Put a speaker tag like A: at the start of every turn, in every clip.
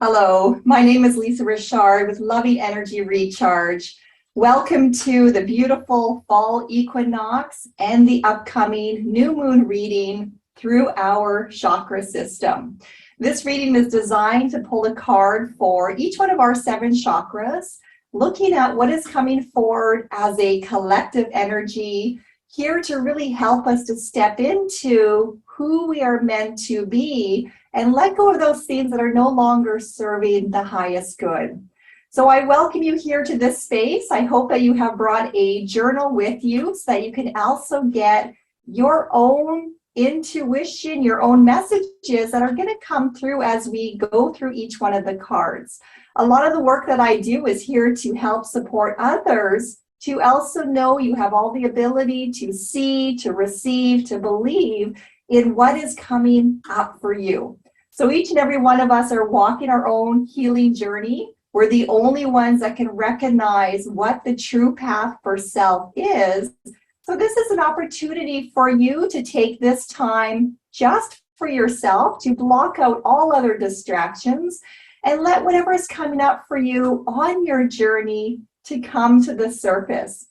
A: Hello, my name is Lisa Richard with Loving Energy Recharge. Welcome to the beautiful fall equinox and the upcoming new moon reading through our chakra system. This reading is designed to pull a card for each one of our 7 chakras, looking at what is coming forward as a collective energy here to really help us to step into who we are meant to be and let go of those things that are no longer serving the highest good. So I welcome you here to this space. I hope that you have brought a journal with you so that you can also get your own intuition, your own messages that are going to come through as we go through each one of the cards. A lot of the work that I do is here to help support others to also know you have all the ability to see, to receive, to believe in what is coming up for you. So each and every one of us are walking our own healing journey. We're the only ones that can recognize what the true path for self is. So this is an opportunity for you to take this time just for yourself, to block out all other distractions and let whatever is coming up for you on your journey to come to the surface.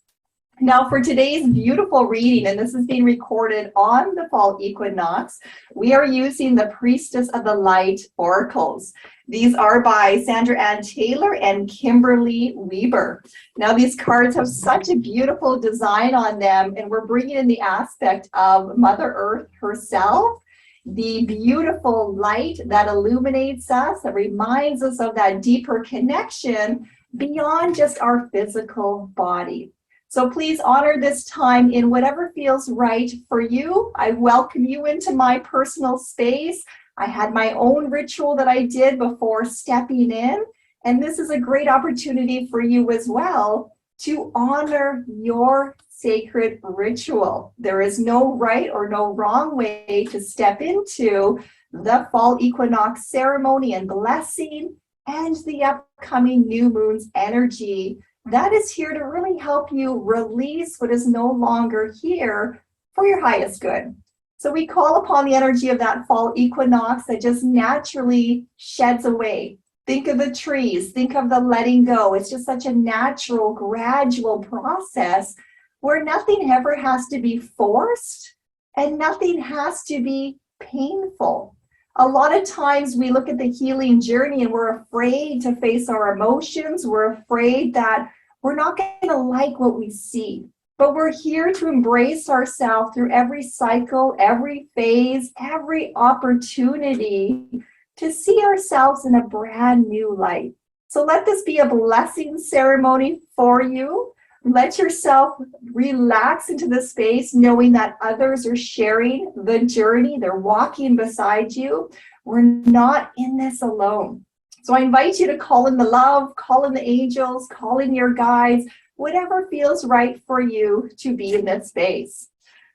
A: Now for today's beautiful reading, and this is being recorded on the fall equinox, we are using the Priestess of the Light oracles. These are by Sandra Ann Taylor and Kimberly Weber. Now these cards have such a beautiful design on them, and we're bringing in the aspect of Mother Earth herself, the beautiful light that illuminates us, that reminds us of that deeper connection beyond just our physical body. So please honor this time in whatever feels right for you. I welcome you into my personal space. I had my own ritual that I did before stepping in, and this is a great opportunity for you as well to honor your sacred ritual. There is no right or no wrong way to step into the fall equinox ceremony and blessing and the upcoming new moon's energy that is here to really help you release what is no longer here for your highest good. So we call upon the energy of that fall equinox that just naturally sheds away. Think of the trees, think of the letting go. It's just such a natural, gradual process where nothing ever has to be forced and nothing has to be painful. A lot of times we look at the healing journey and we're afraid to face our emotions. We're afraid that we're not going to like what we see. But we're here to embrace ourselves through every cycle, every phase, every opportunity to see ourselves in a brand new light. So let this be a blessing ceremony for you. Let yourself relax into the space, knowing that others are sharing the journey. They're walking beside you. We're not in this alone. So I invite you to call in the love, call in the angels, call in your guides, whatever feels right for you to be in this space.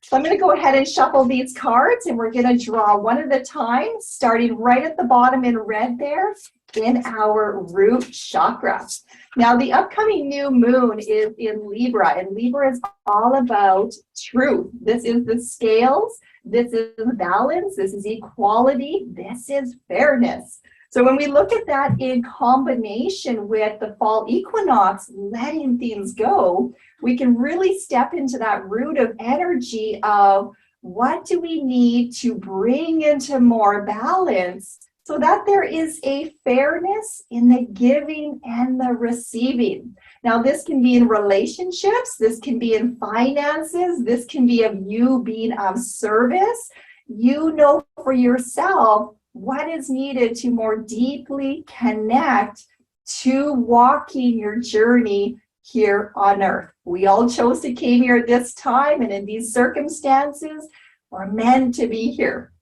A: So I'm going to go ahead and shuffle these cards, and we're going to draw one at a time, starting right at the bottom in red there in our root chakra. Now, the upcoming new moon is in Libra, and Libra is all about truth. This is the scales. This is balance. This is equality. This is fairness. So when we look at that in combination with the fall equinox, letting things go, we can really step into that root of energy of what do we need to bring into more balance so that there is a fairness in the giving and the receiving. Now, this can be in relationships, this can be in finances, this can be of you being of service. You know for yourself what is needed to more deeply connect to walking your journey here on earth. We all chose to came here at this time, and in these circumstances, we're meant to be here.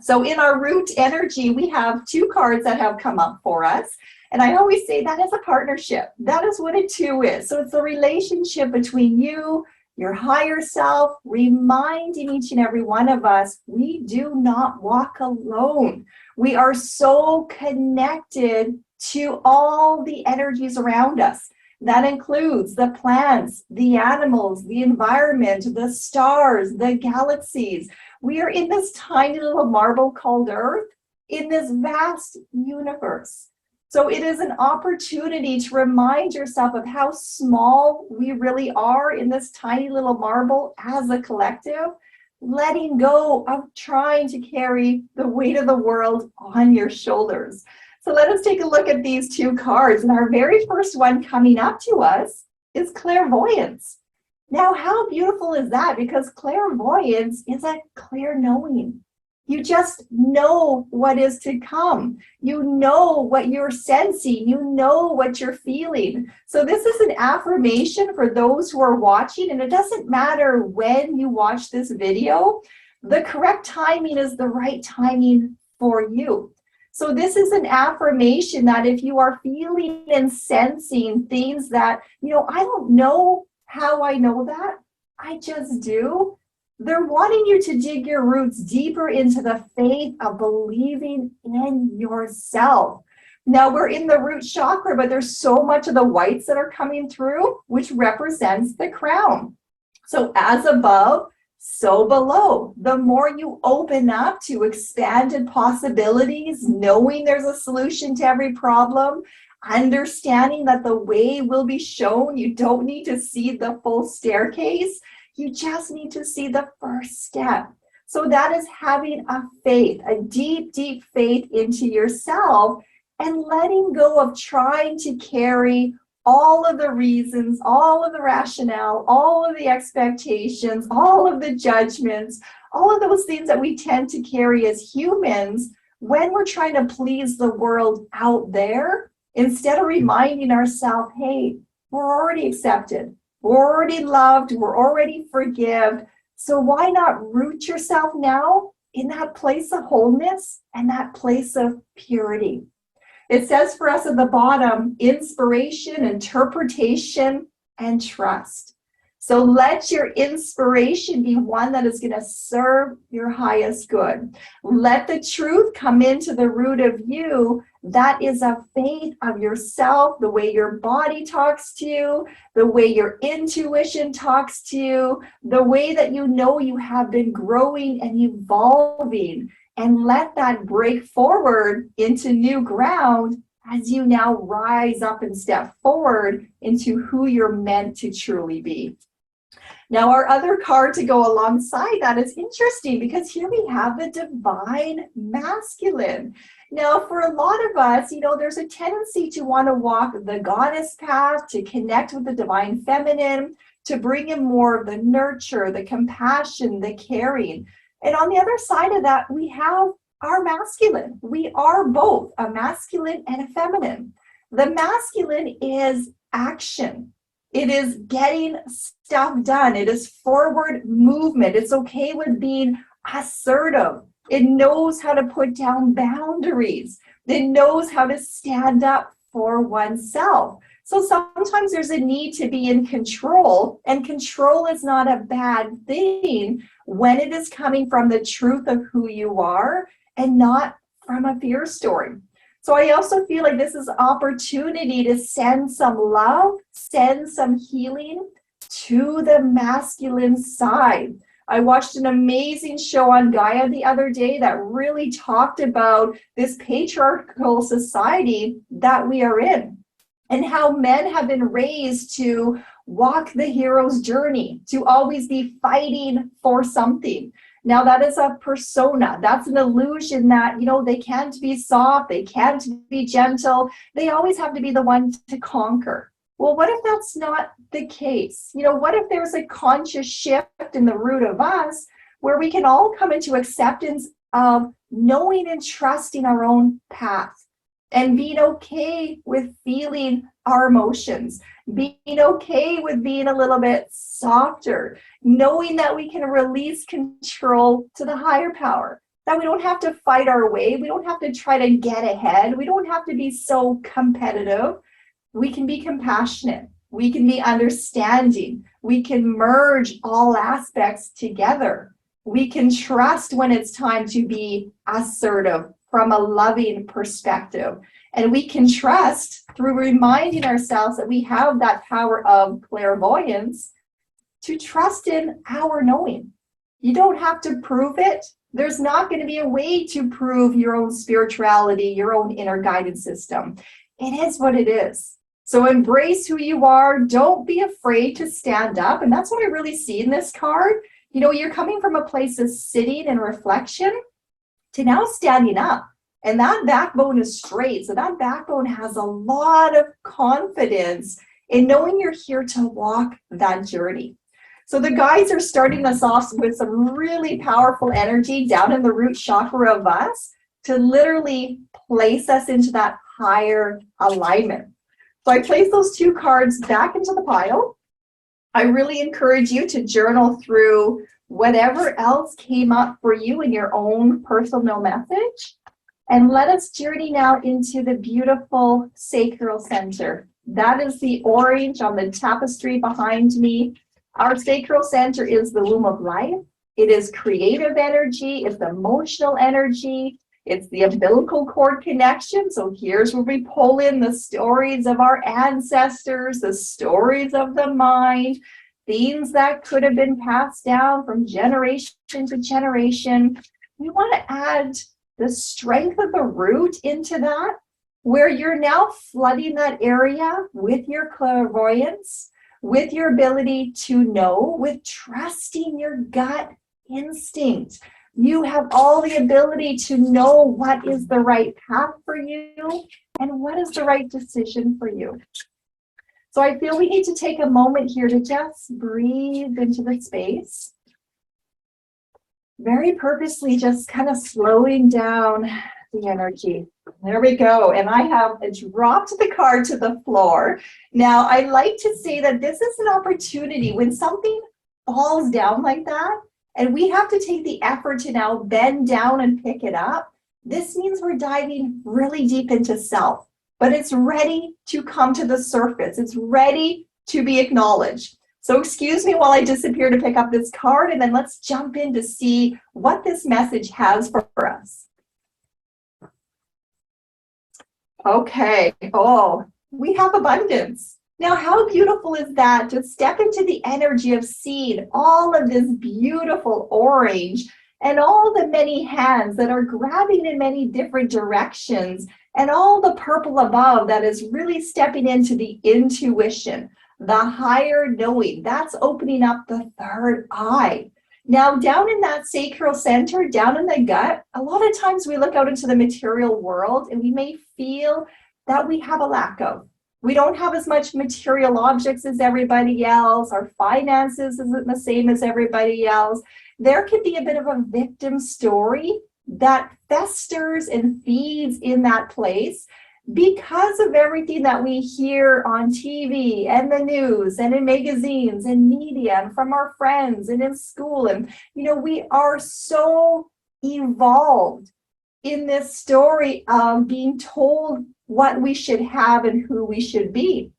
A: So in our root energy, we have 2 cards that have come up for us. And I always say that is a partnership. That is what a 2 is. So it's a relationship between you, your higher self, reminding each and every one of us, we do not walk alone. We are so connected to all the energies around us. That includes the plants, the animals, the environment, the stars, the galaxies. We are in this tiny little marble called Earth, in this vast universe. So it is an opportunity to remind yourself of how small we really are in this tiny little marble as a collective, letting go of trying to carry the weight of the world on your shoulders. So let us take a look at these two cards. And our very first one coming up to us is clairvoyance. Now, how beautiful is that? Because clairvoyance is a clear knowing. You just know what is to come. You know what you're sensing. You know what you're feeling. So this is an affirmation for those who are watching, and it doesn't matter when you watch this video. The correct timing is the right timing for you. So this is an affirmation that if you are feeling and sensing things that, I don't know how I know that, I just do. They're wanting you to dig your roots deeper into the faith of believing in yourself. Now we're in the root chakra, but there's so much of the whites that are coming through, which represents the crown. So as above, so below. The more you open up to expanded possibilities, knowing there's a solution to every problem, understanding that the way will be shown, you don't need to see the full staircase. You just need to see the first step. So that is having a faith, a deep, deep faith into yourself and letting go of trying to carry all of the reasons, all of the rationale, all of the expectations, all of the judgments, all of those things that we tend to carry as humans when we're trying to please the world out there, instead of reminding ourselves, hey, we're already accepted. We're already loved, we're already forgiven. So why not root yourself now in that place of wholeness and that place of purity? It says for us at the bottom, inspiration, interpretation, and trust. So let your inspiration be one that is going to serve your highest good. Let the truth come into the root of you. That is a faith of yourself, the way your body talks to you, the way your intuition talks to you, the way that you have been growing and evolving. And let that break forward into new ground as you now rise up and step forward into who you're meant to truly be. Now, our other card to go alongside that is interesting because here we have the divine masculine. Now, for a lot of us, there's a tendency to want to walk the goddess path, to connect with the divine feminine, to bring in more of the nurture, the compassion, the caring. And on the other side of that, we have our masculine. We are both a masculine and a feminine. The masculine is action. It is getting stuff done. It is forward movement. It's okay with being assertive. It knows how to put down boundaries. It knows how to stand up for oneself. So sometimes there's a need to be in control, and control is not a bad thing when it is coming from the truth of who you are and not from a fear story. So I also feel like this is an opportunity to send some love, send some healing to the masculine side. I watched an amazing show on Gaia the other day that really talked about this patriarchal society that we are in and how men have been raised to walk the hero's journey, to always be fighting for something. Now that is a persona. That's an illusion that, they can't be soft, they can't be gentle. They always have to be the one to conquer. Well, what if that's not the case? What if there's a conscious shift in the root of us where we can all come into acceptance of knowing and trusting our own path and being okay with feeling our emotions, being okay with being a little bit softer, knowing that we can release control to the higher power, that we don't have to fight our way, we don't have to try to get ahead, we don't have to be so competitive. We can be compassionate, we can be understanding, we can merge all aspects together. We can trust when it's time to be assertive from a loving perspective. And we can trust through reminding ourselves that we have that power of clairvoyance to trust in our knowing. You don't have to prove it. There's not going to be a way to prove your own spirituality, your own inner guidance system. It is what it is. So embrace who you are. Don't be afraid to stand up. And that's what I really see in this card. You know, you're coming from a place of sitting and reflection to now standing up. And that backbone is straight. So that backbone has a lot of confidence in knowing you're here to walk that journey. So the guides are starting us off with some really powerful energy down in the root chakra of us to literally place us into that higher alignment. So I place those two cards back into the pile. I really encourage you to journal through whatever else came up for you in your own personal message. And let us journey now into the beautiful sacral center. That is the orange on the tapestry behind me. Our sacral center is the womb of life. It is creative energy. It's emotional energy. It's the umbilical cord connection. So here's where we pull in the stories of our ancestors, the stories of the mind, themes that could have been passed down from generation to generation. We want to add the strength of the root into that, where you're now flooding that area with your clairvoyance, with your ability to know, with trusting your gut instinct. You have all the ability to know what is the right path for you and what is the right decision for you. So I feel we need to take a moment here to just breathe into the space. Very purposely just kind of slowing down the energy. There we go. And I have dropped the card to the floor. Now, I like to say that this is an opportunity when something falls down like that, and we have to take the effort to now bend down and pick it up. This means we're diving really deep into self, but it's ready to come to the surface. It's ready to be acknowledged. So excuse me while I disappear to pick up this card, and then let's jump in to see what this message has for us. Okay. Oh, we have abundance. Now, how beautiful is that to step into the energy of seeing all of this beautiful orange and all the many hands that are grabbing in many different directions and all the purple above that is really stepping into the intuition, the higher knowing. That's opening up the third eye. Now, down in that sacral center, down in the gut, a lot of times we look out into the material world and we may feel that we have a lack of. We don't have as much material objects as everybody else. Our finances isn't the same as everybody else. There can be a bit of a victim story that festers and feeds in that place because of everything that we hear on TV and the news and in magazines and media and from our friends and in school. And, you know, we are so evolved in this story of being told what we should have and who we should be.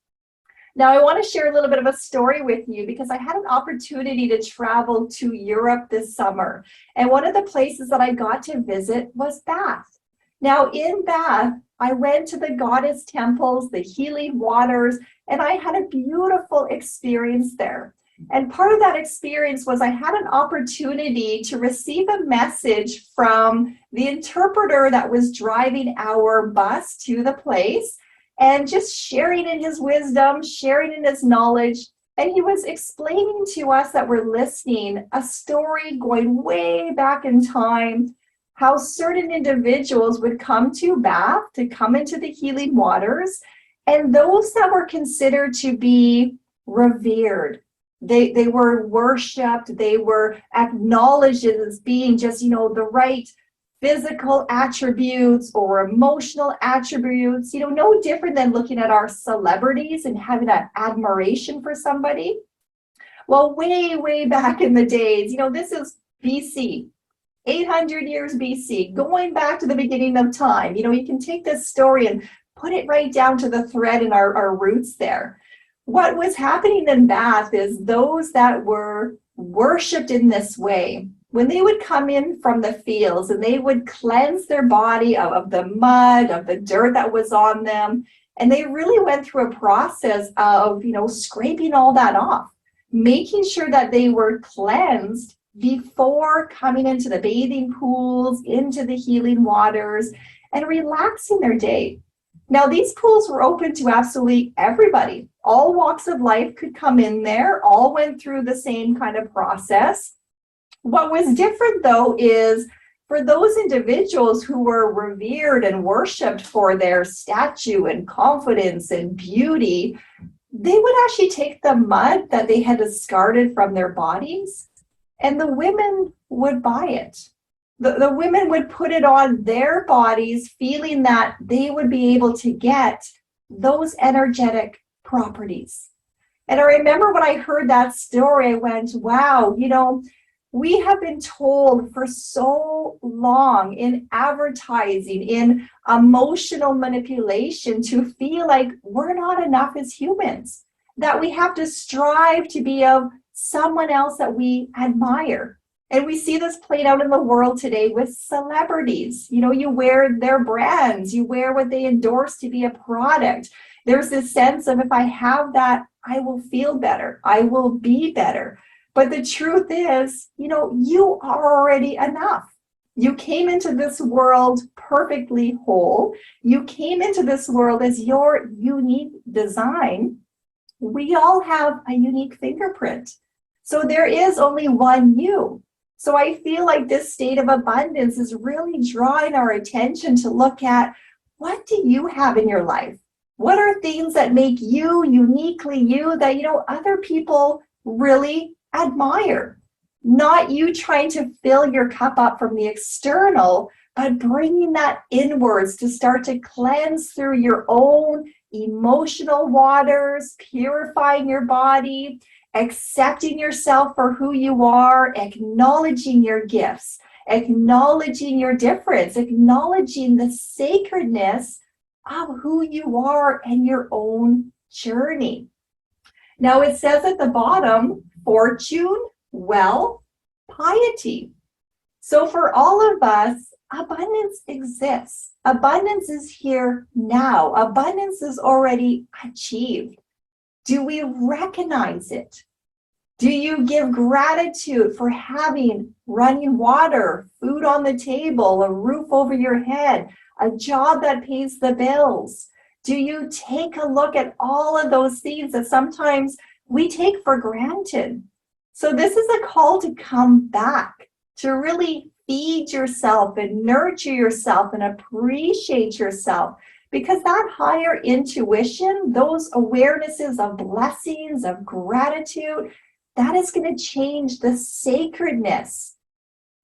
A: Now, I want to share a little bit of a story with you because I had an opportunity to travel to Europe this summer. And one of the places that I got to visit was Bath. Now, in Bath, I went to the goddess temples, the healing waters, and I had a beautiful experience there. And part of that experience was I had an opportunity to receive a message from the interpreter that was driving our bus to the place and just sharing in his wisdom, sharing in his knowledge. And he was explaining to us that we're listening a story going way back in time, how certain individuals would come to Bath to come into the healing waters, and those that were considered to be revered. They were worshipped, they were acknowledged as being just, you know, the right physical attributes or emotional attributes, you know, no different than looking at our celebrities and having an admiration for somebody. Well, way back in the days, you know, this is BC, 800 years BC, going back to the beginning of time. You know, you can take this story and put it right down to the thread in our roots there. What was happening in Bath is those that were worshipped in this way, when they would come in from the fields and they would cleanse their body of the mud, of the dirt that was on them, and they really went through a process of, you know, scraping all that off, making sure that they were cleansed before coming into the bathing pools, into the healing waters, and relaxing their day. Now, these pools were open to absolutely everybody. All walks of life could come in there, all went through the same kind of process. What was different, though, is for those individuals who were revered and worshipped for their stature and confidence and beauty, they would actually take the mud that they had discarded from their bodies, and the women would buy it. The women would put it on their bodies, feeling that they would be able to get those energetic properties. And I remember when I heard that story, I went, wow, we have been told for so long in advertising, in emotional manipulation, to feel like we're not enough as humans, that we have to strive to be of someone else that we admire. And we see this played out in the world today with celebrities. You wear their brands, you wear what they endorse to be a product. There's this sense of, if I have that, I will feel better, I will be better. But the truth is, you are already enough. You came into this world perfectly whole. You came into this world as your unique design. We all have a unique fingerprint. So there is only one you. So I feel like this state of abundance is really drawing our attention to look at, what do you have in your life? What are things that make you uniquely you that, other people really admire? Not you trying to fill your cup up from the external, but bringing that inwards to start to cleanse through your own emotional waters, purifying your body, accepting yourself for who you are, acknowledging your gifts, acknowledging your difference, acknowledging the sacredness of who you are and your own journey. Now it says at the bottom, fortune, wealth, piety. So for all of us, abundance exists. Abundance is here now. Abundance is already achieved. Do we recognize it? Do you give gratitude for having running water, food on the table, a roof over your head, a job that pays the bills? Do you take a look at all of those things that sometimes we take for granted? So this is a call to come back, to really feed yourself and nurture yourself and appreciate yourself, because that higher intuition, those awarenesses of blessings, of gratitude, that is going to change the sacredness,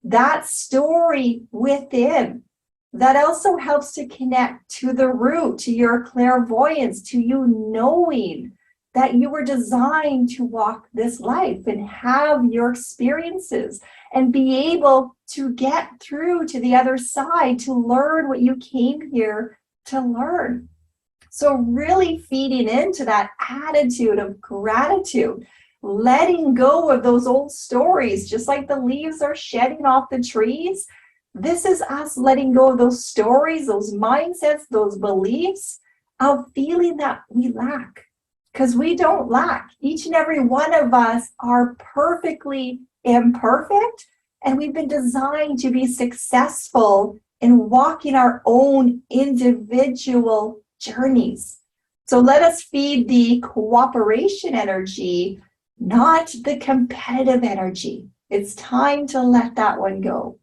A: that story within. That also helps to connect to the root, to your clairvoyance, to you knowing that you were designed to walk this life and have your experiences and be able to get through to the other side, to learn what you came here to learn. So really feeding into that attitude of gratitude, letting go of those old stories, just like the leaves are shedding off the trees. This is us letting go of those stories, those mindsets, those beliefs of feeling that we lack. Because we don't lack. Each and every one of us are perfectly imperfect, and we've been designed to be successful in walking our own individual journeys. So let us feed the cooperation energy, not the competitive energy. It's time to let that one go.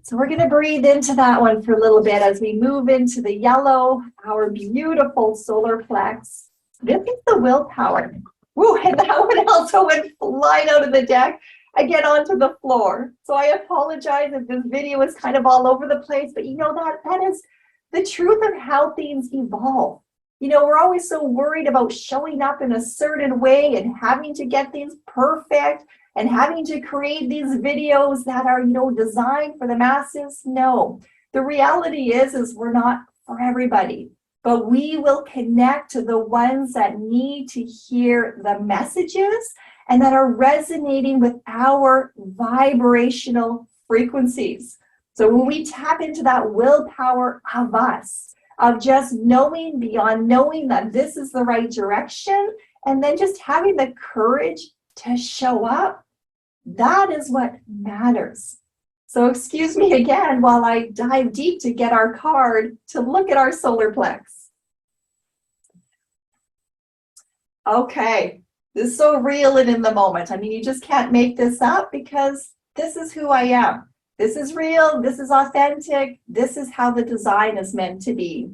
A: So we're going to breathe into that one for a little bit as we move into the yellow, our beautiful solar plex. This is the willpower. Woo, and that one also went flying out of the deck again onto the floor. So I apologize if this video is kind of all over the place, but that is the truth of how things evolve. We're always so worried about showing up in a certain way and having to get things perfect and having to create these videos that are, designed for the masses. No, the reality is we're not for everybody, but we will connect to the ones that need to hear the messages and that are resonating with our vibrational frequencies. So when we tap into that willpower of us, of just knowing beyond knowing that this is the right direction, and then just having the courage to show up, That is what matters. So excuse me again while I dive deep to get our card to look at our solar plex. Okay, this is so real and in the moment. I mean, you just can't make this up because this is who I am. This is real, this is authentic, this is how the design is meant to be.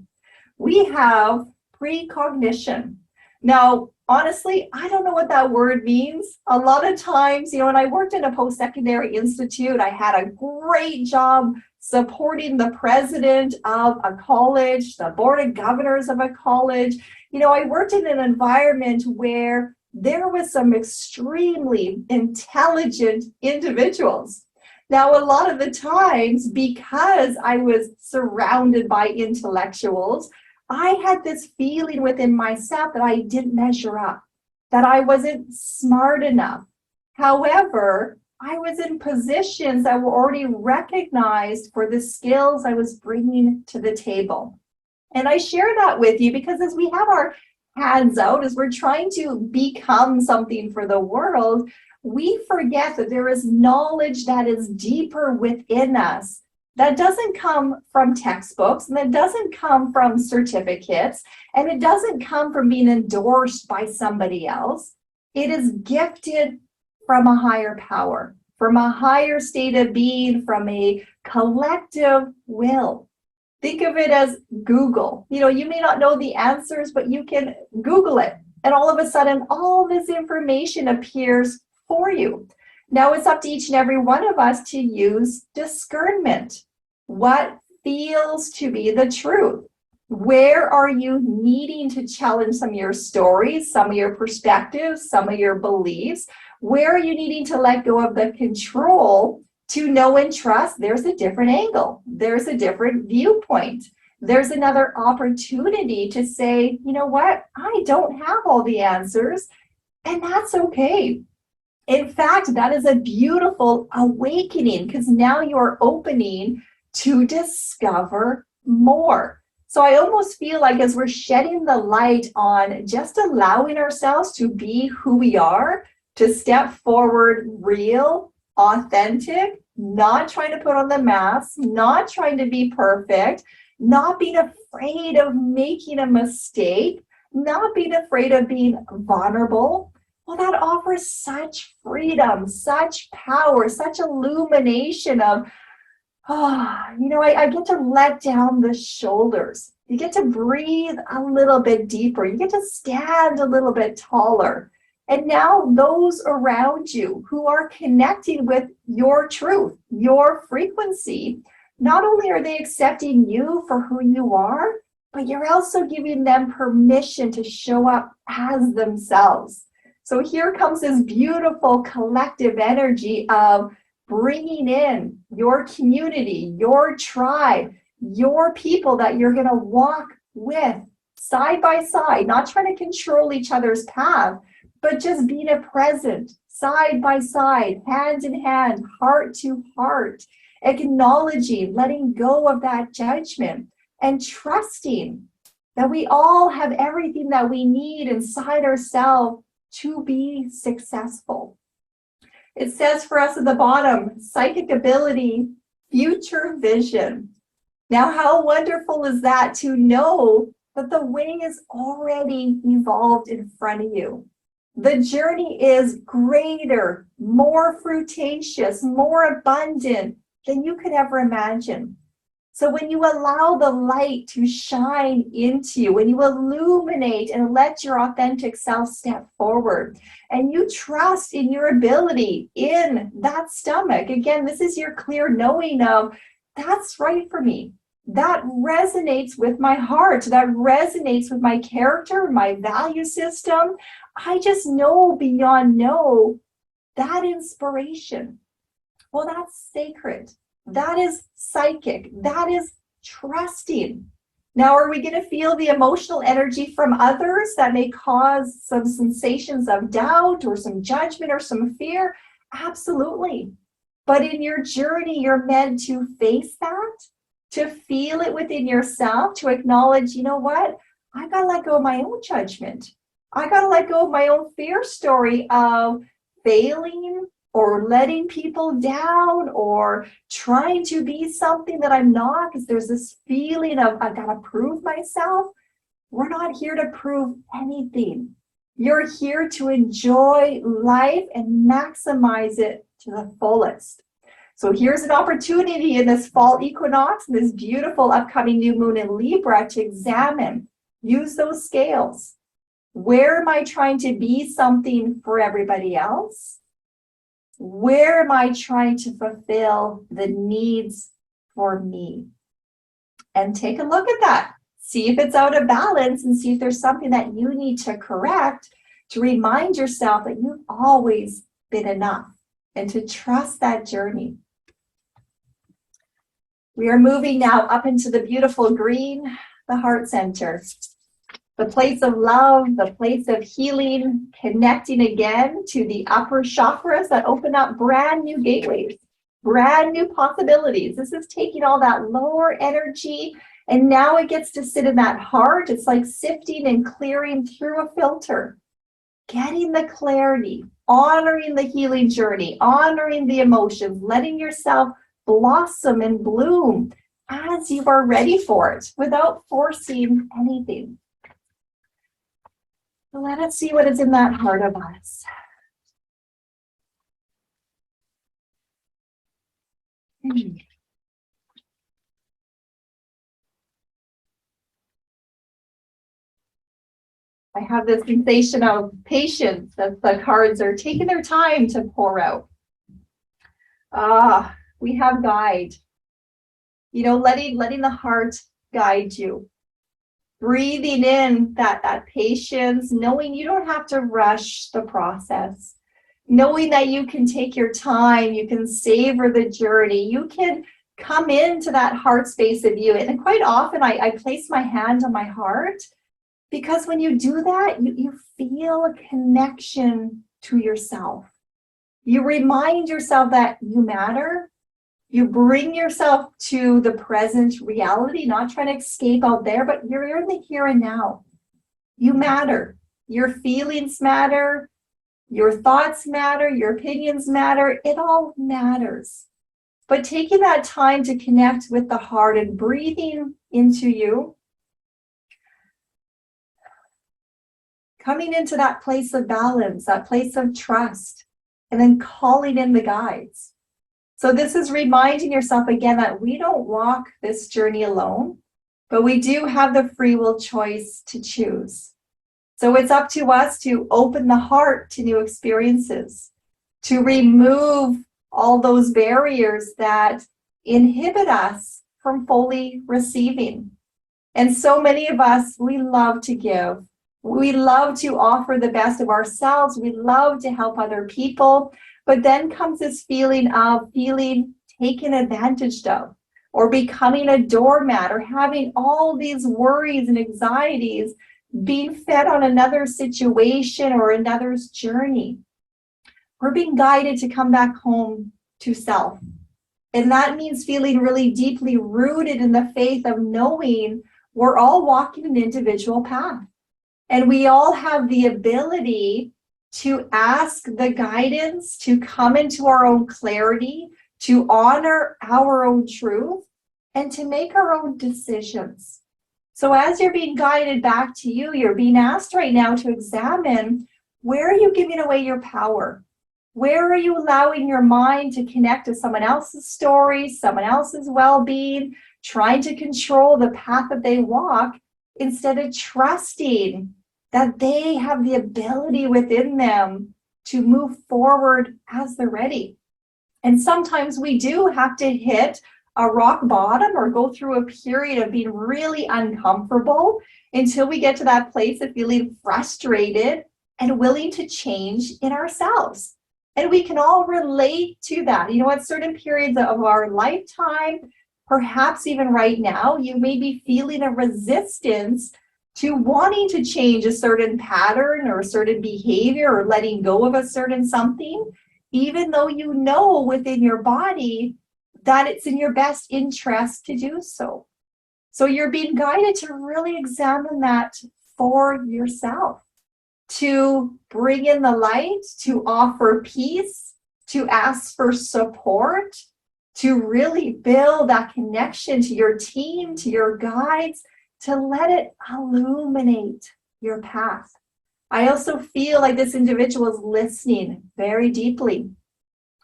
A: We have precognition. Now, honestly, I don't know what that word means. A lot of times, when I worked in a post-secondary institute, I had a great job supporting the president of a college, the board of governors of a college. I worked in an environment where there was some extremely intelligent individuals. Now, a lot of the times, because I was surrounded by intellectuals, I had this feeling within myself that I didn't measure up, that I wasn't smart enough. However, I was in positions that were already recognized for the skills I was bringing to the table. And I share that with you because as we have our hands out, as we're trying to become something for the world, we forget that there is knowledge that is deeper within us that doesn't come from textbooks, and that doesn't come from certificates, and it doesn't come from being endorsed by somebody else. It is gifted from a higher power, from a higher state of being, from a collective will. Think of it as Google. You may not know the answers, but you can Google it, and all of a sudden, all this information appears for you. Now it's up to each and every one of us to use discernment. What feels to be the truth? Where are you needing to challenge some of your stories, some of your perspectives, some of your beliefs? Where are you needing to let go of the control to know and trust there's a different angle, there's a different viewpoint, there's another opportunity to say, you know what, I don't have all the answers, and that's okay. In fact, that is a beautiful awakening because now you're opening to discover more. So I almost feel like as we're shedding the light on just allowing ourselves to be who we are, to step forward real, authentic, not trying to put on the mask, not trying to be perfect, not being afraid of making a mistake, not being afraid of being vulnerable. Well, that offers such freedom, such power, such illumination of, I get to let down the shoulders. You get to breathe a little bit deeper. You get to stand a little bit taller. And now those around you who are connecting with your truth, your frequency, not only are they accepting you for who you are, but you're also giving them permission to show up as themselves. So here comes this beautiful collective energy of bringing in your community, your tribe, your people that you're going to walk with side by side, not trying to control each other's path, but just being a present, side by side, hand in hand, heart to heart, acknowledging, letting go of that judgment, and trusting that we all have everything that we need inside ourselves to be successful. It says for us at the bottom, psychic ability, future vision. Now, how wonderful is that to know that the way is already evolved in front of you? The journey is greater, more fruitatious, more abundant than you could ever imagine. So when you allow the light to shine into you, when you illuminate and let your authentic self step forward, and you trust in your ability in that stomach, again, this is your clear knowing of, that's right for me. That resonates with my heart. That resonates with my character, my value system. I just know beyond know that inspiration. Well, that's sacred. That is psychic. That is trusting. Now, are we going to feel the emotional energy from others that may cause some sensations of doubt or some judgment or some fear? Absolutely. But in your journey, you're meant to face that, to feel it within yourself, to acknowledge, you know what? I got to let go of my own judgment. I got to let go of my own fear story of failing or letting people down or trying to be something that I'm not, because there's this feeling of I've got to prove myself. We're not here to prove anything. You're here to enjoy life and maximize it to the fullest. So here's an opportunity in this fall equinox, this beautiful upcoming new moon in Libra, to examine, use those scales. Where am I trying to be something for everybody else? Where am I trying to fulfill the needs for me? And take a look at that. See if it's out of balance and see if there's something that you need to correct to remind yourself that you've always been enough and to trust that journey. We are moving now up into the beautiful green, the heart center, the place of love, the place of healing, connecting again to the upper chakras that open up brand new gateways, brand new possibilities. This is taking all that lower energy and now it gets to sit in that heart. It's like sifting and clearing through a filter, getting the clarity, honoring the healing journey, honoring the emotions, letting yourself blossom and bloom as you are ready for it without forcing anything. So let us see what is in that heart of us. I have this sensation of patience that the cards are taking their time to pour out. We have guide. You know, letting the heart guide you. Breathing in that patience, knowing you don't have to rush the process. Knowing that you can take your time, you can savor the journey, you can come into that heart space of you. And quite often I place my hand on my heart, because when you do that, you feel a connection to yourself. You remind yourself that you matter. You bring yourself to the present reality, not trying to escape out there, but you're in the here and now. You matter. Your feelings matter. Your thoughts matter. Your opinions matter. It all matters. But taking that time to connect with the heart and breathing into you, coming into that place of balance, that place of trust, and then calling in the guides. So this is reminding yourself again that we don't walk this journey alone, but we do have the free will choice to choose. So it's up to us to open the heart to new experiences, to remove all those barriers that inhibit us from fully receiving. And so many of us, we love to give. We love to offer the best of ourselves. We love to help other people. But then comes this feeling of feeling taken advantage of, or becoming a doormat, or having all these worries and anxieties being fed on another situation or another's journey. We're being guided to come back home to self. And that means feeling really deeply rooted in the faith of knowing we're all walking an individual path. And we all have the ability to ask the guidance, to come into our own clarity, to honor our own truth, and to make our own decisions. So as you're being guided back to you, you're being asked right now to examine, where are you giving away your power? Where are you allowing your mind to connect to someone else's story, someone else's well-being, trying to control the path that they walk, instead of trusting that they have the ability within them to move forward as they're ready? And sometimes we do have to hit a rock bottom or go through a period of being really uncomfortable until we get to that place of feeling frustrated and willing to change in ourselves. And we can all relate to that. You know, at certain periods of our lifetime, perhaps even right now, you may be feeling a resistance to wanting to change a certain pattern or a certain behavior or letting go of a certain something, even though you know within your body that it's in your best interest to do so. So you're being guided to really examine that for yourself, to bring in the light, to offer peace, to ask for support, to really build that connection to your team, to your guides, to let it illuminate your path. I also feel like this individual is listening very deeply,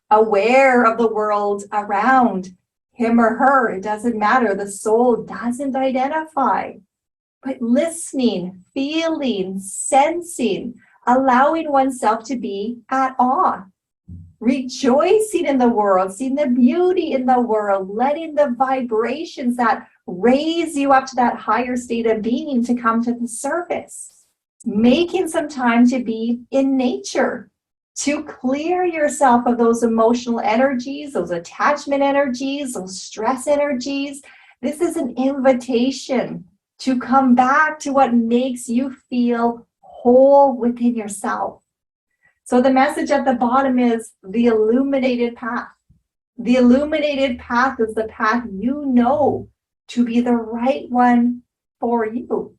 A: aware of the world around him or her. It doesn't matter. The soul doesn't identify, but listening, feeling, sensing, allowing oneself to be at awe, rejoicing in the world, seeing the beauty in the world, letting the vibrations that raise you up to that higher state of being to come to the surface, making some time to be in nature, to clear yourself of those emotional energies, those attachment energies, those stress energies. This is an invitation to come back to what makes you feel whole within yourself. So the message at the bottom is the illuminated path. The illuminated path is the path you know to be the right one for you.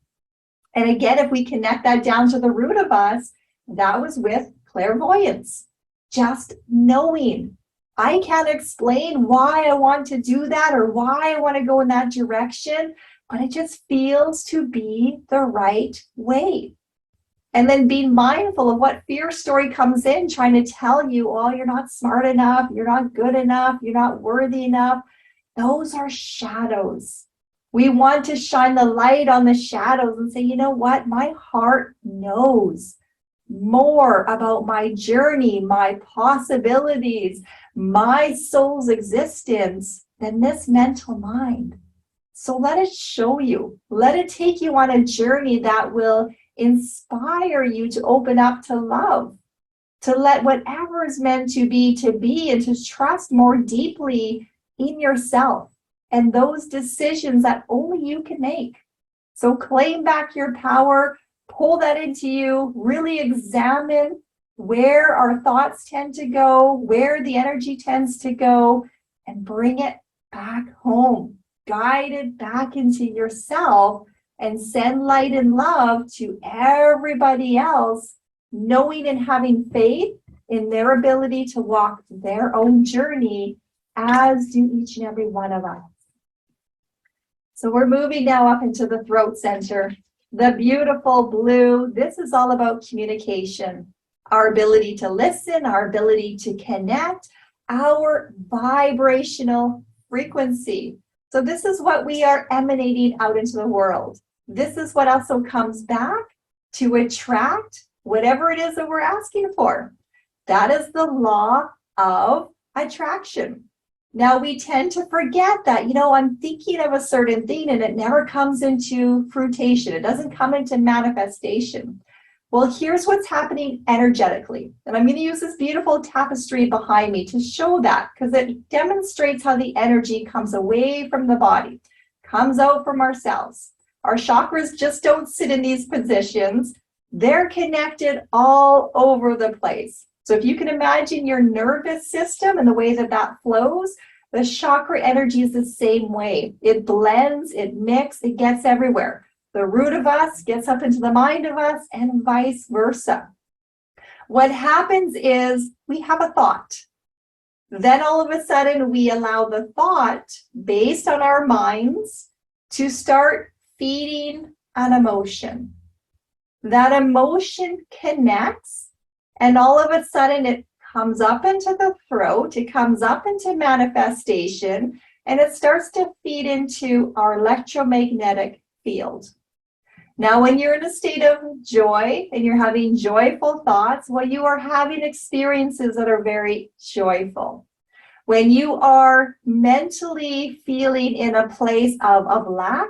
A: And again, if we connect that down to the root of us, that was with clairvoyance. Just knowing. I can't explain why I want to do that or why I want to go in that direction, but it just feels to be the right way. And then being mindful of what fear story comes in, trying to tell you, oh, you're not smart enough, you're not good enough, you're not worthy enough. Those are shadows. We want to shine the light on the shadows and say, you know what? My heart knows more about my journey, my possibilities, my soul's existence than this mental mind. So let it show you. Let it take you on a journey that will inspire you to open up to love, to let whatever is meant to be, and to trust more deeply in yourself and those decisions that only you can make. So claim back your power, pull that into you, really examine where our thoughts tend to go, where the energy tends to go, and bring it back home, guide it back into yourself, and send light and love to everybody else, knowing and having faith in their ability to walk their own journey, as do each and every one of us. So we're moving now up into the throat center, the beautiful blue. This is all about communication, our ability to listen, our ability to connect, our vibrational frequency. So this is what we are emanating out into the world. This is what also comes back to attract whatever it is that we're asking for. That is the law of attraction. Now we tend to forget that, I'm thinking of a certain thing and it never comes into fruition. It doesn't come into manifestation. Well, here's what's happening energetically. And I'm going to use this beautiful tapestry behind me to show that, because it demonstrates how the energy comes away from the body, comes out from our cells. Our chakras just don't sit in these positions. They're connected all over the place. So if you can imagine your nervous system and the way that that flows, the chakra energy is the same way. It blends, it mixes, it gets everywhere. The root of us gets up into the mind of us and vice versa. What happens is we have a thought. Then all of a sudden we allow the thought based on our minds to start feeding an emotion. That emotion connects, and all of a sudden it comes up into the throat, it comes up into manifestation, and it starts to feed into our electromagnetic field. Now, when you're in a state of joy and you're having joyful thoughts, well, you are having experiences that are very joyful. When you are mentally feeling in a place of lack,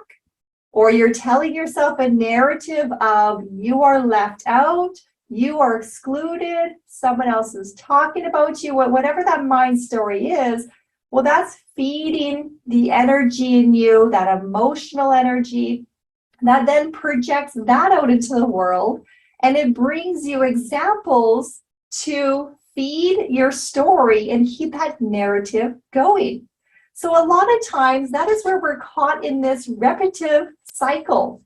A: or you're telling yourself a narrative of you are left out, you are excluded, someone else is talking about you, whatever that mind story is, well, that's feeding the energy in you, that emotional energy, that then projects that out into the world, and it brings you examples to feed your story and keep that narrative going. So a lot of times that is where we're caught in this repetitive cycle,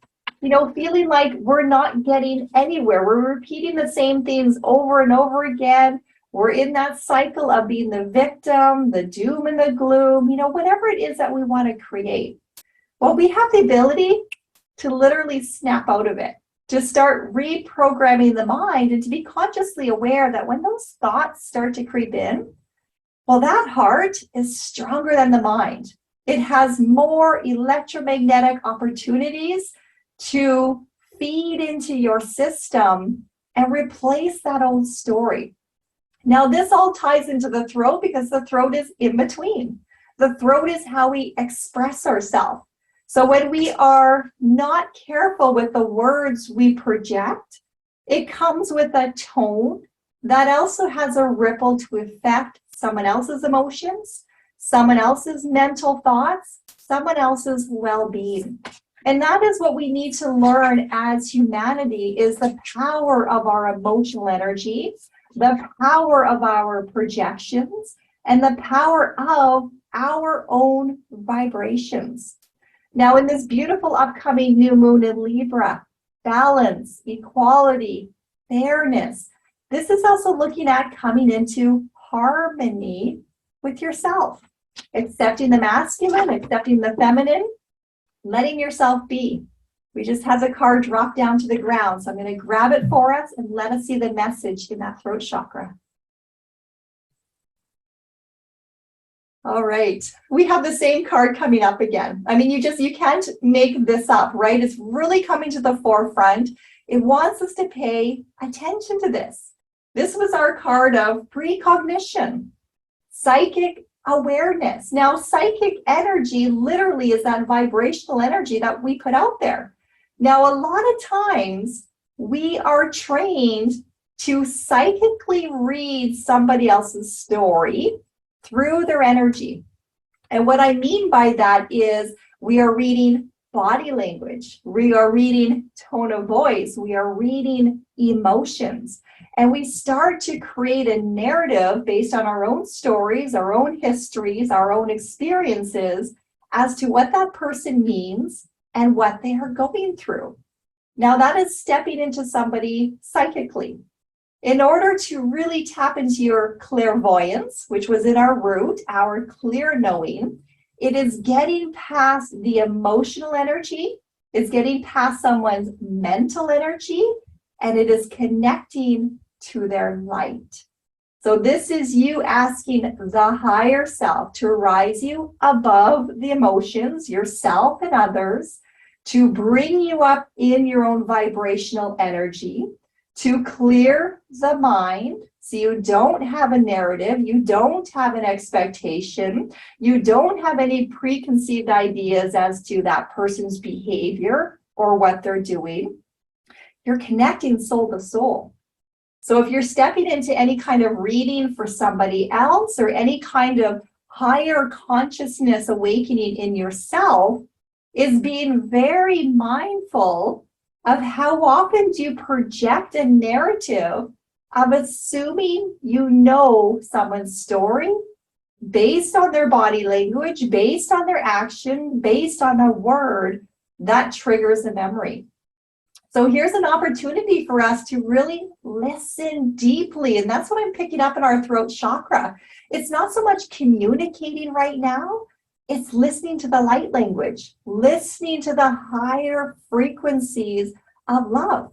A: feeling like we're not getting anywhere. We're repeating the same things over and over again. We're in that cycle of being the victim, the doom and the gloom, whatever it is that we want to create. Well, we have the ability to literally snap out of it, to start reprogramming the mind and to be consciously aware that when those thoughts start to creep in, well, that heart is stronger than the mind. It has more electromagnetic opportunities to feed into your system and replace that old story. Now, this all ties into the throat because the throat is in between. The throat is how we express ourselves. So when we are not careful with the words we project, it comes with a tone that also has a ripple to affect someone else's emotions, someone else's mental thoughts, someone else's well-being. And that is what we need to learn as humanity, is the power of our emotional energy, the power of our projections, and the power of our own vibrations. Now, in this beautiful upcoming new moon in Libra, balance, equality, fairness, this is also looking at coming into harmony with yourself, accepting the masculine, accepting the feminine, letting yourself be. We just had the card drop down to the ground, so I'm going to grab it for us and let us see the message in that throat chakra. All right, we have the same card coming up again. I mean, you can't make this up, right? It's really coming to the forefront. It wants us to pay attention to this. This was our card of precognition, psychic awareness. Now, psychic energy literally is that vibrational energy that we put out there. Now, a lot of times we are trained to psychically read somebody else's story through their energy. And what I mean by that is we are reading body language, we are reading tone of voice, we are reading emotions, and we start to create a narrative based on our own stories, our own histories, our own experiences as to what that person means and what they are going through. Now, that is stepping into somebody psychically. In order to really tap into your clairvoyance, which was in our root, our clear knowing, it is getting past the emotional energy, it's getting past someone's mental energy, and it is connecting to their light. So this is you asking the higher self to rise you above the emotions, yourself and others, to bring you up in your own vibrational energy, to clear the mind so you don't have a narrative, you don't have an expectation, you don't have any preconceived ideas as to that person's behavior or what they're doing. You're connecting soul to soul. So if you're stepping into any kind of reading for somebody else or any kind of higher consciousness awakening in yourself, is being very mindful of how often do you project a narrative of assuming you know someone's story based on their body language, based on their action, based on a word that triggers a memory. So here's an opportunity for us to really listen deeply. And that's what I'm picking up in our throat chakra. It's not so much communicating right now. It's listening to the light language, listening to the higher frequencies of love.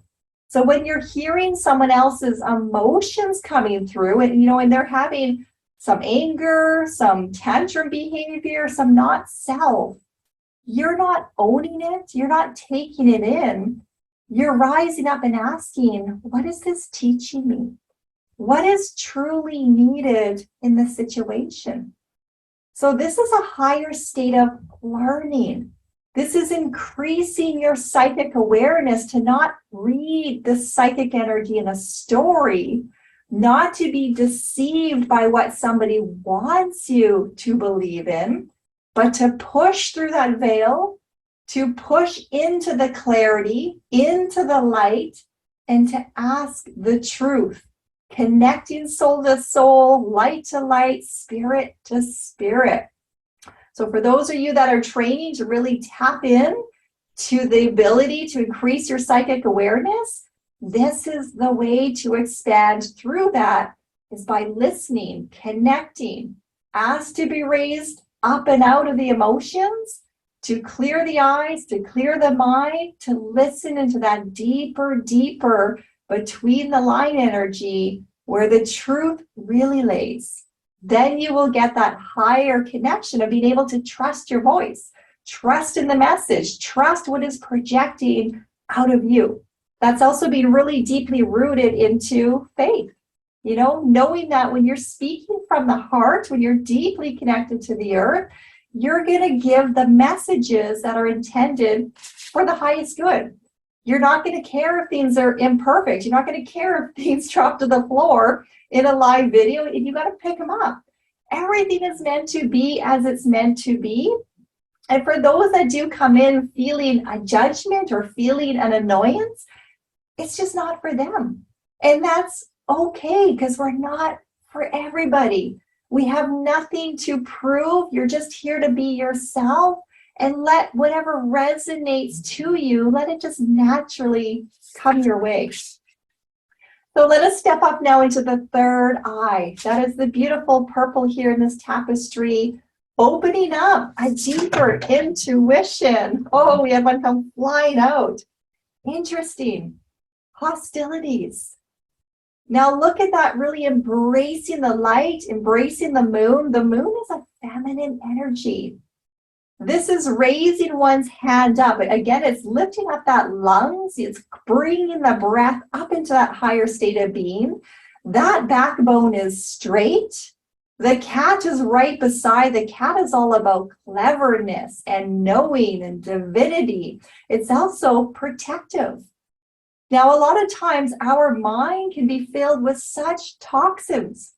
A: So when you're hearing someone else's emotions coming through and they're having some anger, some tantrum behavior, some not self, you're not owning it. You're not taking it in. You're rising up and asking, what is this teaching me? What is truly needed in the situation? So this is a higher state of learning. This is increasing your psychic awareness to not read the psychic energy in a story, not to be deceived by what somebody wants you to believe in, but to push through that veil, to push into the clarity, into the light, and to ask the truth. Connecting soul to soul, light to light, spirit to spirit. So for those of you that are training to really tap in to the ability to increase your psychic awareness, this is the way to expand through that is by listening, connecting, asked to be raised up and out of the emotions, to clear the eyes, to clear the mind, to listen into that deeper, deeper between the line energy where the truth really lays. Then you will get that higher connection of being able to trust your voice, trust in the message, trust what is projecting out of you. That's also being really deeply rooted into faith. You know, knowing that when you're speaking from the heart, when you're deeply connected to the earth, you're going to give the messages that are intended for the highest good. You're not going to care if things are imperfect. You're not going to care if things drop to the floor in a live video, and you got to pick them up. Everything is meant to be as it's meant to be. And for those that do come in feeling a judgment or feeling an annoyance, it's just not for them. And that's okay, because we're not for everybody. We have nothing to prove. You're just here to be yourself, and let whatever resonates to you, let it just naturally come your way. So let us step up now into the third eye. That is the beautiful purple here in this tapestry, opening up a deeper intuition. Oh, we had one come flying out. Interesting. Hostilities. Now look at that, really embracing the light, embracing the moon. The moon is a feminine energy. This is raising one's hand up. Again, it's lifting up that lungs. It's bringing the breath up into that higher state of being. That backbone is straight. The cat is right beside. The cat is all about cleverness and knowing and divinity. It's also protective. Now, a lot of times our mind can be filled with such toxins.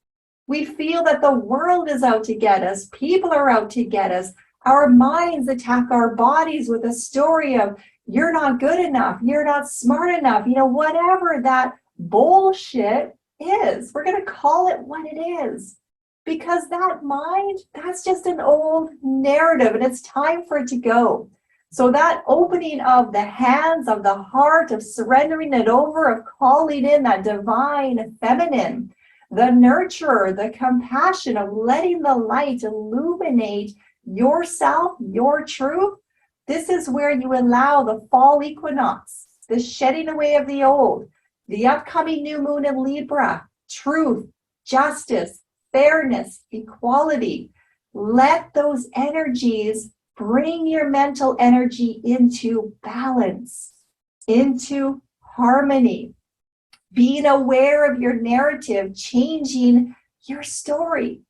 A: We feel that the world is out to get us. People are out to get us. Our minds attack our bodies with a story of, you're not good enough, you're not smart enough, you know, whatever that bullshit is. We're going to call it what it is. Because that mind, that's just an old narrative, and it's time for it to go. So that opening of the hands, of the heart, of surrendering it over, of calling in that divine feminine, the nurturer, the compassion, of letting the light illuminate yourself, your truth. This is where you allow the fall equinox, the shedding away of the old, the upcoming new moon in Libra, truth, justice, fairness, equality. Let those energies bring your mental energy into balance, into harmony, being aware of your narrative, changing your story.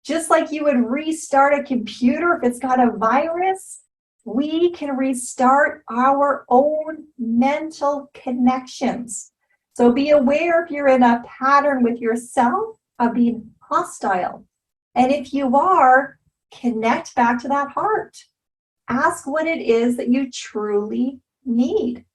A: Just like you would restart a computer if it's got a virus, we can restart our own mental connections. So be aware if you're in a pattern with yourself of being hostile. And if you are, connect back to that heart. Ask what it is that you truly need.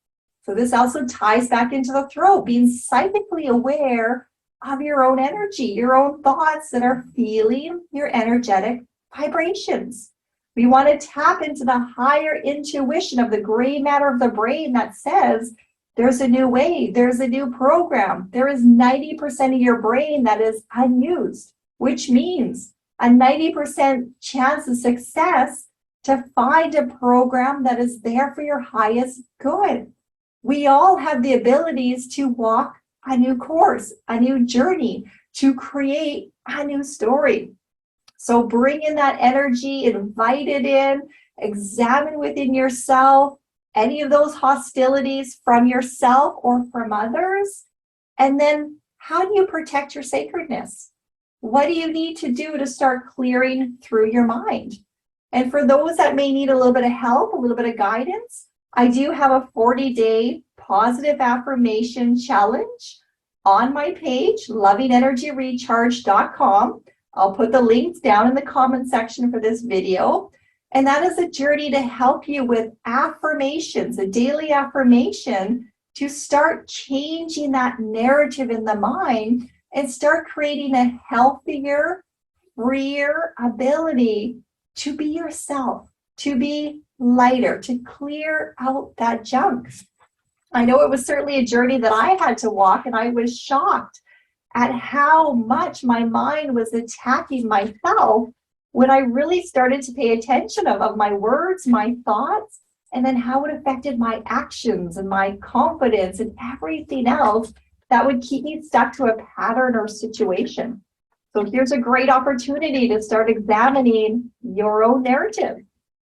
A: So this also ties back into the throat, being psychically aware of your own energy, your own thoughts that are feeling your energetic vibrations. We want to tap into the higher intuition of the gray matter of the brain that says, there's a new way, there's a new program. There is 90% of your brain that is unused, which means a 90% chance of success to find a program that is there for your highest good. We all have the abilities to walk a new course, a new journey, to create a new story. So bring in that energy, invite it in, examine within yourself any of those hostilities from yourself or from others. And then how do you protect your sacredness? What do you need to do to start clearing through your mind? And for those that may need a little bit of help, a little bit of guidance, I do have a 40-day positive affirmation challenge on my page, lovingenergyrecharge.com. I'll put the links down in the comment section for this video. And that is a journey to help you with affirmations, a daily affirmation, to start changing that narrative in the mind and start creating a healthier, freer ability to be yourself, to be lighter, to clear out that junk. I know it was certainly a journey that I had to walk, and I was shocked at how much my mind was attacking myself when I really started to pay attention of my words, my thoughts, and then how it affected my actions and my confidence and everything else that would keep me stuck to a pattern or situation. So here's a great opportunity to start examining your own narrative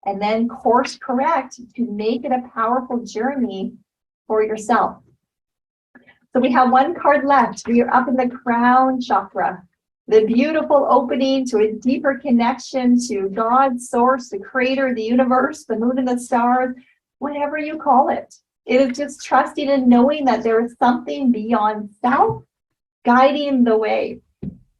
A: and then course correct to make it a powerful journey for yourself. So we have one card left. We are up in the crown chakra, the beautiful opening to a deeper connection to God, source, the creator, the universe, the moon and the stars, whatever you call it. It is just trusting and knowing that there is something beyond self guiding the way.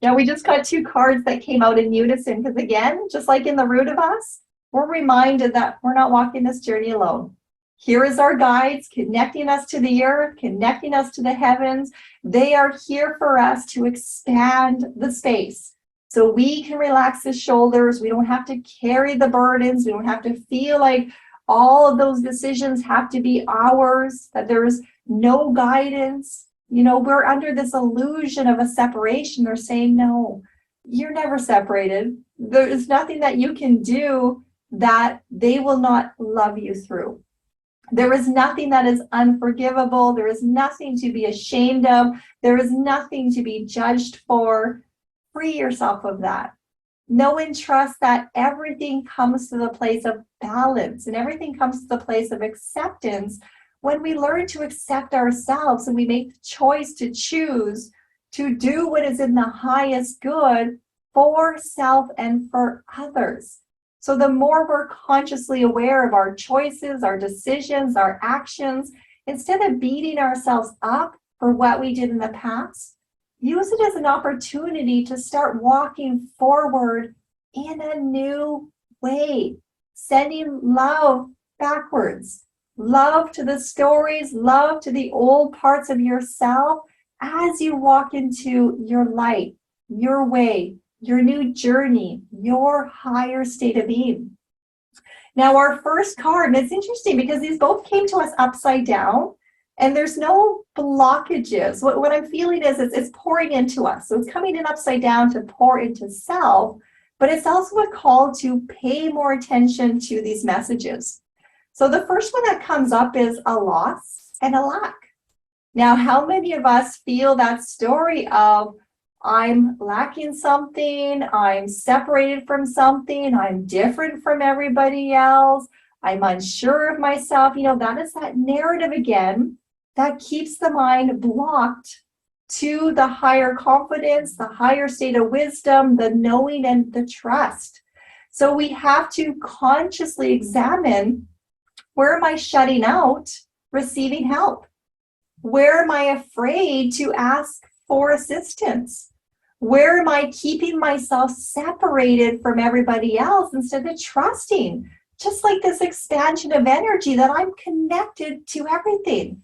A: Now, we just got two cards that came out in unison because, again, just like in the root of us, we're reminded that we're not walking this journey alone. Here is our guides connecting us to the earth, connecting us to the heavens. They are here for us to expand the space so we can relax the shoulders. We don't have to carry the burdens. We don't have to feel like all of those decisions have to be ours, that there's no guidance. You know, we're under this illusion of a separation. They're saying, no, you're never separated. There is nothing that you can do that they will not love you through. There is nothing that is unforgivable. There is nothing to be ashamed of. There is nothing to be judged for. Free yourself of that. Know and trust that everything comes to the place of balance and everything comes to the place of acceptance when we learn to accept ourselves and we make the choice to choose to do what is in the highest good for self and for others. So the more we're consciously aware of our choices, our decisions, our actions, instead of beating ourselves up for what we did in the past, use it as an opportunity to start walking forward in a new way, sending love backwards, love to the stories, love to the old parts of yourself as you walk into your light, your way, your new journey, your higher state of being. Now, our first card, and it's interesting because these both came to us upside down, and there's no blockages. What I'm feeling is it's pouring into us. So it's coming in upside down to pour into self, but it's also a call to pay more attention to these messages. So the first one that comes up is a loss and a lack. Now, how many of us feel that story of I'm lacking something, I'm separated from something, I'm different from everybody else, I'm unsure of myself? You know, that is that narrative again that keeps the mind blocked to the higher confidence, the higher state of wisdom, the knowing and the trust. So we have to consciously examine, where am I shutting out receiving help? Where am I afraid to ask for assistance? Where am I keeping myself separated from everybody else instead of trusting, just like this expansion of energy, that I'm connected to everything?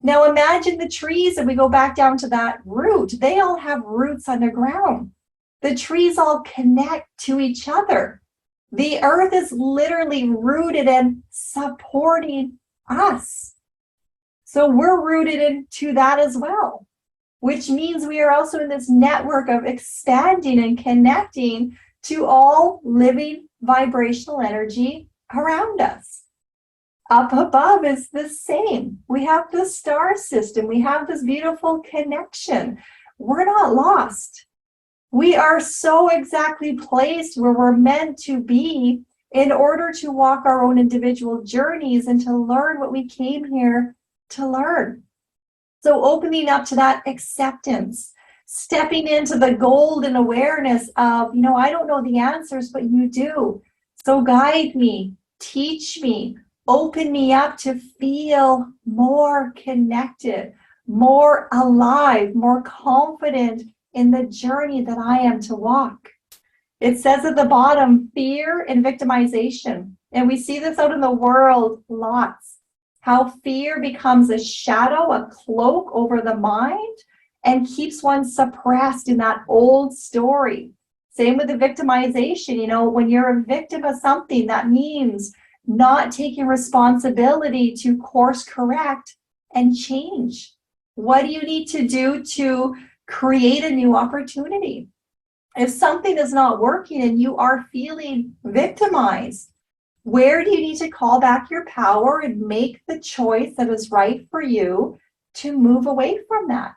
A: Now imagine the trees, and we go back down to that root. They all have roots underground. The trees all connect to each other. The earth is literally rooted and supporting us. So we're rooted into that as well, which means we are also in this network of expanding and connecting to all living vibrational energy around us. Up above is the same. We have the star system. We have this beautiful connection. We're not lost. We are so exactly placed where we're meant to be in order to walk our own individual journeys and to learn what we came here to learn. So opening up to that acceptance, stepping into the golden awareness of, you know, I don't know the answers, but you do. So guide me, teach me, open me up to feel more connected, more alive, more confident in the journey that I am to walk. It says at the bottom, fear and victimization. And we see this out in the world lots. How fear becomes a shadow, a cloak over the mind, and keeps one suppressed in that old story. Same with the victimization. You know, when you're a victim of something, that means not taking responsibility to course correct and change. What do you need to do to Create a new opportunity. If something is not working and you are feeling victimized, where do you need to call back your power and make the choice that is right for you to move away from that?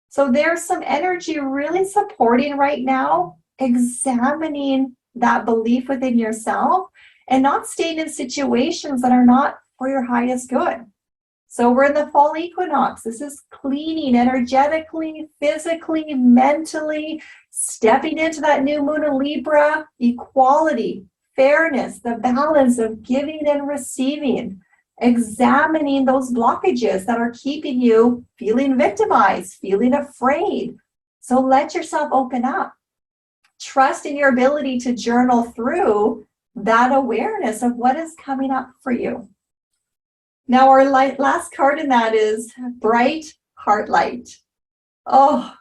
A: So there's some energy really supporting right now, examining that belief within yourself and not staying in situations that are not for your highest good. So we're in the fall equinox. This is cleaning energetically, physically, mentally, stepping into that new moon in Libra, equality, fairness, the balance of giving and receiving, examining those blockages that are keeping you feeling victimized, feeling afraid. So let yourself open up. Trust in your ability to journal through that awareness of what is coming up for you. Now, our last card in that is bright heart light. Oh,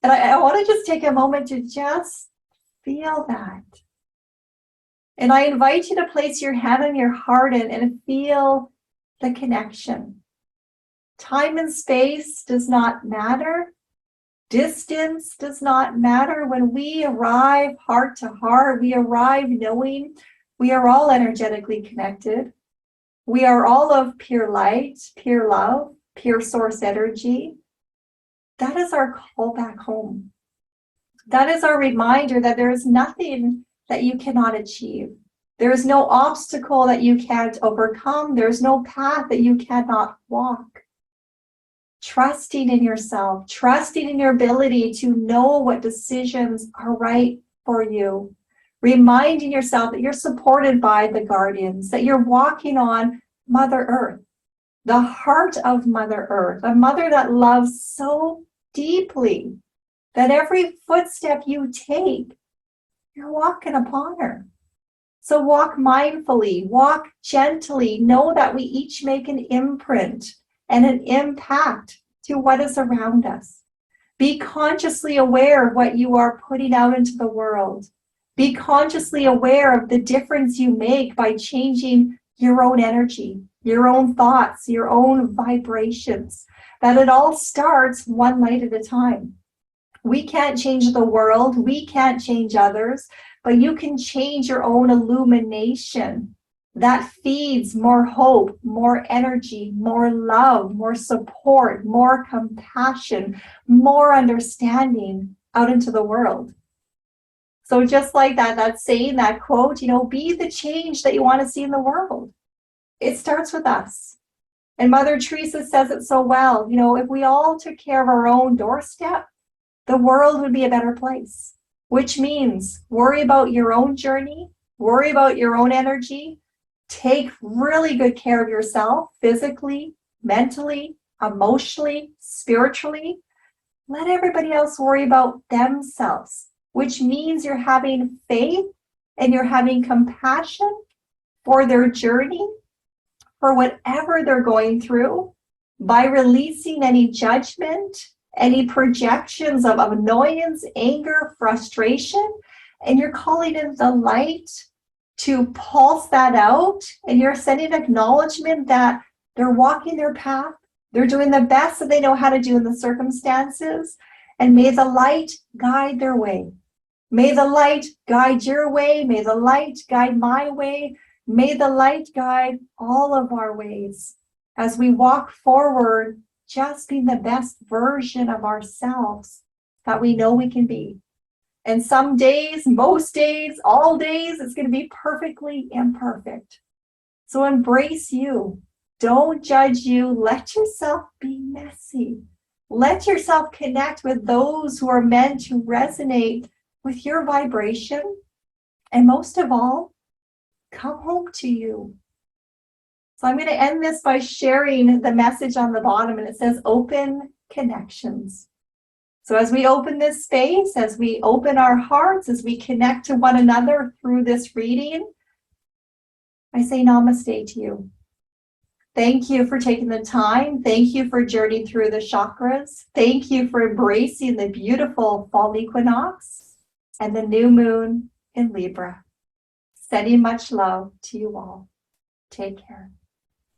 A: and I want to just take a moment to just feel that. And I invite you to place your hand on your heart and feel the connection. Time and space does not matter. Distance does not matter. When we arrive heart to heart, we arrive knowing we are all energetically connected. We are all of pure light, pure love, pure source energy. That is our call back home. That is our reminder that there is nothing that you cannot achieve. There is no obstacle that you can't overcome. There's no path that you cannot walk. Trusting in yourself, trusting in your ability to know what decisions are right for you. Reminding yourself that you're supported by the guardians, that you're walking on Mother Earth, the heart of Mother Earth, a mother that loves so deeply that every footstep you take, you're walking upon her. So walk mindfully, walk gently, know that we each make an imprint and an impact to what is around us. Be consciously aware of what you are putting out into the world. Be consciously aware of the difference you make by changing your own energy, your own thoughts, your own vibrations. That it all starts one light at a time. We can't change the world, we can't change others, but you can change your own illumination that feeds more hope, more energy, more love, more support, more compassion, more understanding out into the world. So just like that saying, that quote, be the change that you want to see in the world. It starts with us. And Mother Teresa says it so well, if we all took care of our own doorstep, the world would be a better place, which means worry about your own journey, worry about your own energy, take really good care of yourself, physically, mentally, emotionally, spiritually. Let everybody else worry about themselves, which means you're having faith and you're having compassion for their journey, for whatever they're going through, by releasing any judgment, any projections of annoyance, anger, frustration, and you're calling in the light to pulse that out, and you're sending acknowledgement that they're walking their path, they're doing the best that they know how to do in the circumstances, and may the light guide their way. May the light guide your way, may the light guide my way, may the light guide all of our ways as we walk forward, just being the best version of ourselves that we know we can be. And some days, most days, all days, it's going to be perfectly imperfect. So embrace you. Don't judge you. Let yourself be messy. Let yourself connect with those who are meant to resonate with your vibration. And most of all, come home to you. So I'm going to end this by sharing the message on the bottom, and it says open connections. So as we open this space, as we open our hearts, as we connect to one another through this reading, I say namaste to you. Thank you for taking the time. Thank you for journeying through the chakras. Thank you for embracing the beautiful fall equinox and the new moon in Libra. Sending much love to you all. Take care.